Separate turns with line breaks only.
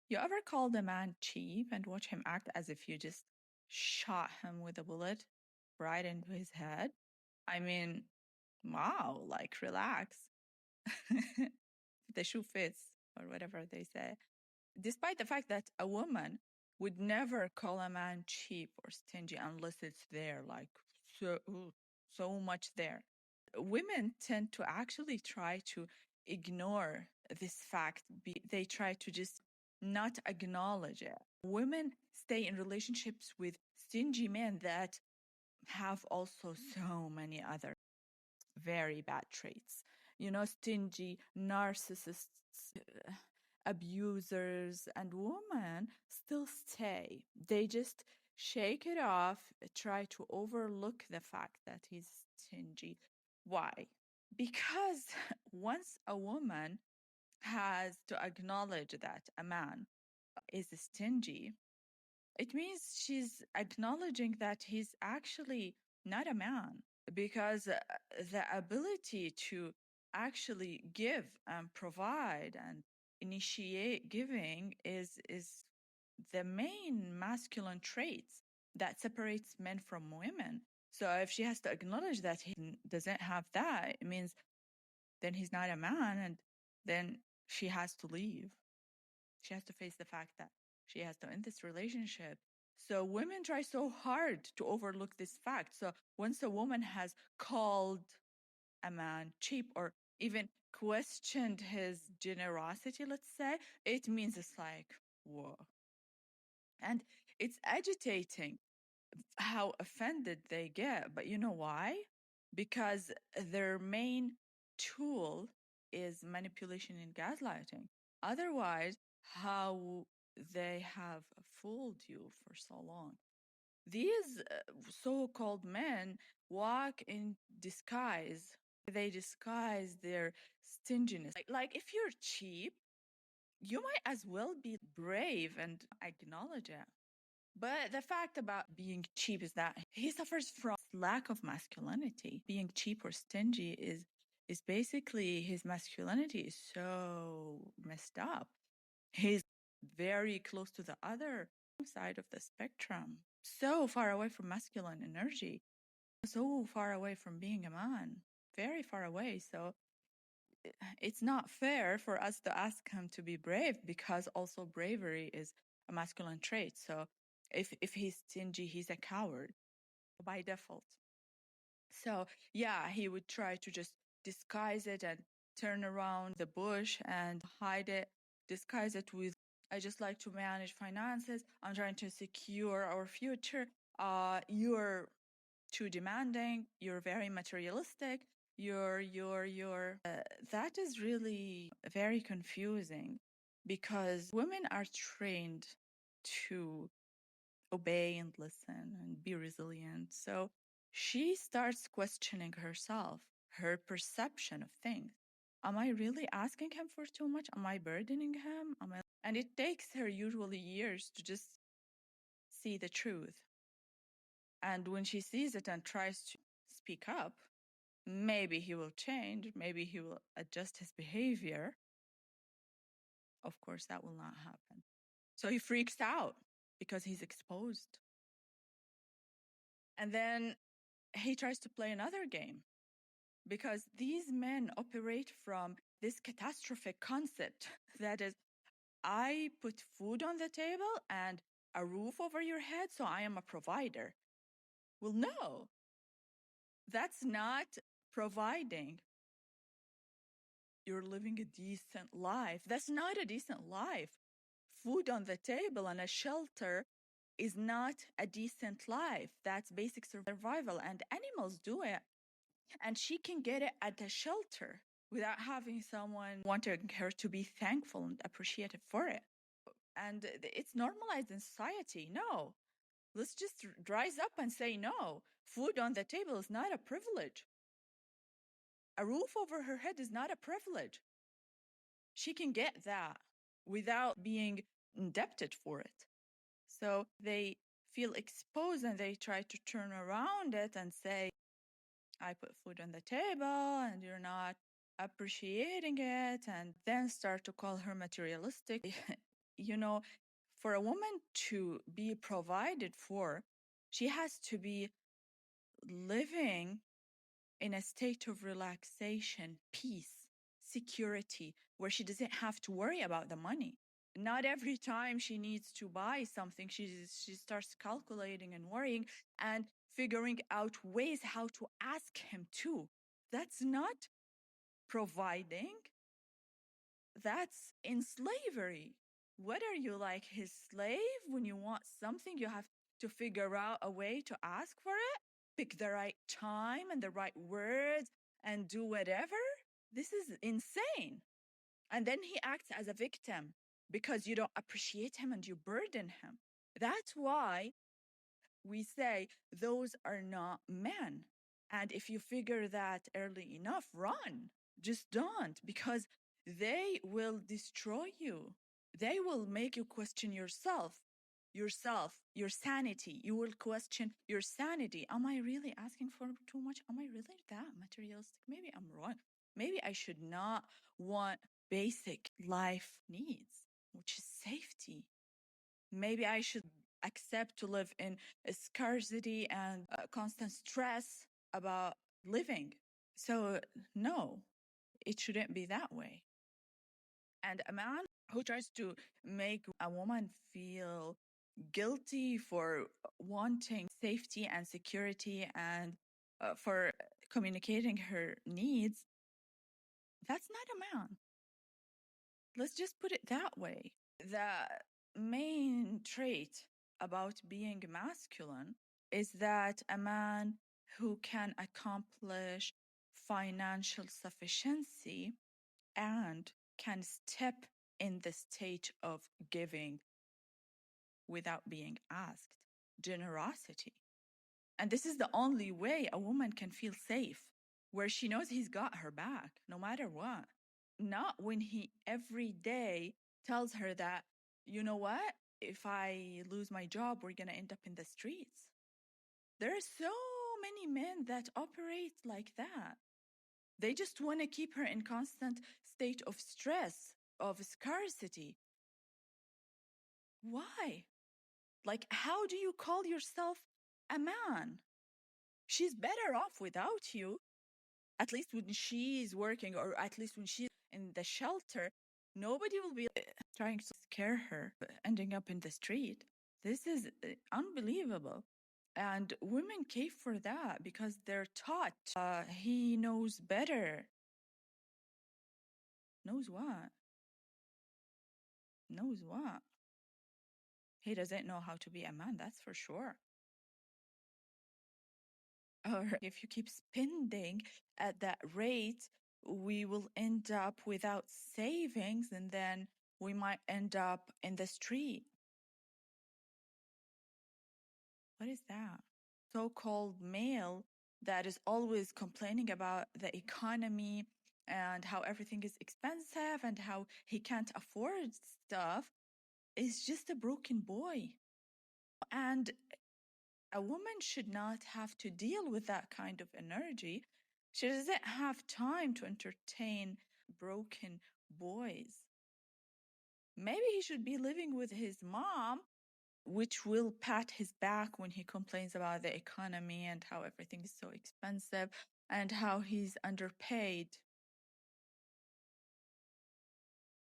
You ever called a man cheap and watch him act as if you just shot him with a bullet right into his head? I mean, wow, like relax. The shoe fits, or whatever they say. Despite the fact that a woman would never call a man cheap or stingy unless it's there, like so, so much there. Women tend to actually try to ignore this fact. They try to just not acknowledge it. Women stay in relationships with stingy men that have also so many other very bad traits. Stingy, narcissists, abusers, and women still stay. They just shake it off, try to overlook the fact that he's stingy. Why? Because once a woman has to acknowledge that a man is stingy, it means she's acknowledging that he's actually not a man, because the ability to actually give and provide and initiate giving is the main masculine traits that separates men from women. So if she has to acknowledge that he doesn't have that, it means then he's not a man, and then she has to leave. She has to face the fact that she has to end this relationship. So women try so hard to overlook this fact. So once a woman has called a man cheap or even questioned his generosity, let's say, it means it's like, whoa. And it's agitating how offended they get. But you know why? Because their main tool is manipulation and gaslighting. Otherwise, how they have fooled you for so long. These so-called men walk in disguise. They disguise their stinginess. Like if you're cheap, you might as well be brave and acknowledge it. But the fact about being cheap is that he suffers from lack of masculinity. Being cheap or stingy is basically his masculinity is so messed up. He's very close to the other side of the spectrum, so far away from masculine energy, so far away from being a man, very far away. So it's not fair for us to ask him to be brave, because also bravery is a masculine trait. So if he's stingy, he's a coward by default. So yeah, he would try to just disguise it and turn around the bush and hide it, disguise it with, I just like to manage finances. I'm trying to secure our future. You're too demanding. You're very materialistic. That is really very confusing, because women are trained to obey and listen and be resilient. So she starts questioning herself, her perception of things. Am I really asking him for too much? Am I burdening him? And it takes her usually years to just see the truth. And when she sees it and tries to speak up, maybe he will change, maybe he will adjust his behavior. Of course, that will not happen. So he freaks out because he's exposed. And then he tries to play another game, because these men operate from this catastrophic concept that is, I put food on the table and a roof over your head, so I am a provider. Well, no, that's not providing. You're living a decent life. That's not a decent life. Food on the table and a shelter is not a decent life. That's basic survival, and animals do it. And she can get it at a shelter without having someone wanting her to be thankful and appreciative for it. And it's normalized in society. No, let's just rise up and say no. Food on the table is not a privilege. A roof over her head is not a privilege. She can get that without being indebted for it. So they feel exposed and they try to turn around it and say, I put food on the table and you're not appreciating it, and then start to call her materialistic. you know, for a woman to be provided for, she has to be living in a state of relaxation, peace, security, where she doesn't have to worry about the money. Not every time she needs to buy something, she starts calculating and worrying and figuring out ways how to ask him to. That's not providing. That's in slavery. What are you, like his slave? When you want something, you have to figure out a way to ask for it, pick the right time and the right words, and do whatever. This is insane. And then he acts as a victim because you don't appreciate him and you burden him. That's why we say those are not men. And if you figure that early enough, run. Just don't, because they will destroy you. They will make you question yourself, your sanity. You will question your sanity. Am I really asking for too much? Am I really that materialistic? Maybe I'm wrong. Maybe I should not want basic life needs, which is safety. Maybe I should accept to live in a scarcity and constant stress about living. So, no, it shouldn't be that way. And a man who tries to make a woman feel guilty for wanting safety and security and for communicating her needs, that's not a man. Let's just put it that way. The main trait about being masculine is that a man who can accomplish financial sufficiency and can step in the state of giving without being asked, generosity. And this is the only way a woman can feel safe, where she knows he's got her back no matter what. Not when he every day tells her that, you know what, if I lose my job, we're going to end up in the streets. There are so many men that operate like that. They just want to keep her in constant state of stress, of scarcity. Why? Like, how do you call yourself a man? She's better off without you. At least when she's working, or at least when she's in the shelter, nobody will be trying to scare her, ending up in the street. This is unbelievable. And women cave for that because they're taught he knows better. Knows what? Knows what? He doesn't know how to be a man, that's for sure. Or if you keep spending at that rate, we will end up without savings, and then we might end up in the street. What is that? So-called male that is always complaining about the economy and how everything is expensive and how he can't afford stuff is just a broken boy. And a woman should not have to deal with that kind of energy. She doesn't have time to entertain broken boys. Maybe he should be living with his mom, which will pat his back when he complains about the economy and how everything is so expensive and how he's underpaid.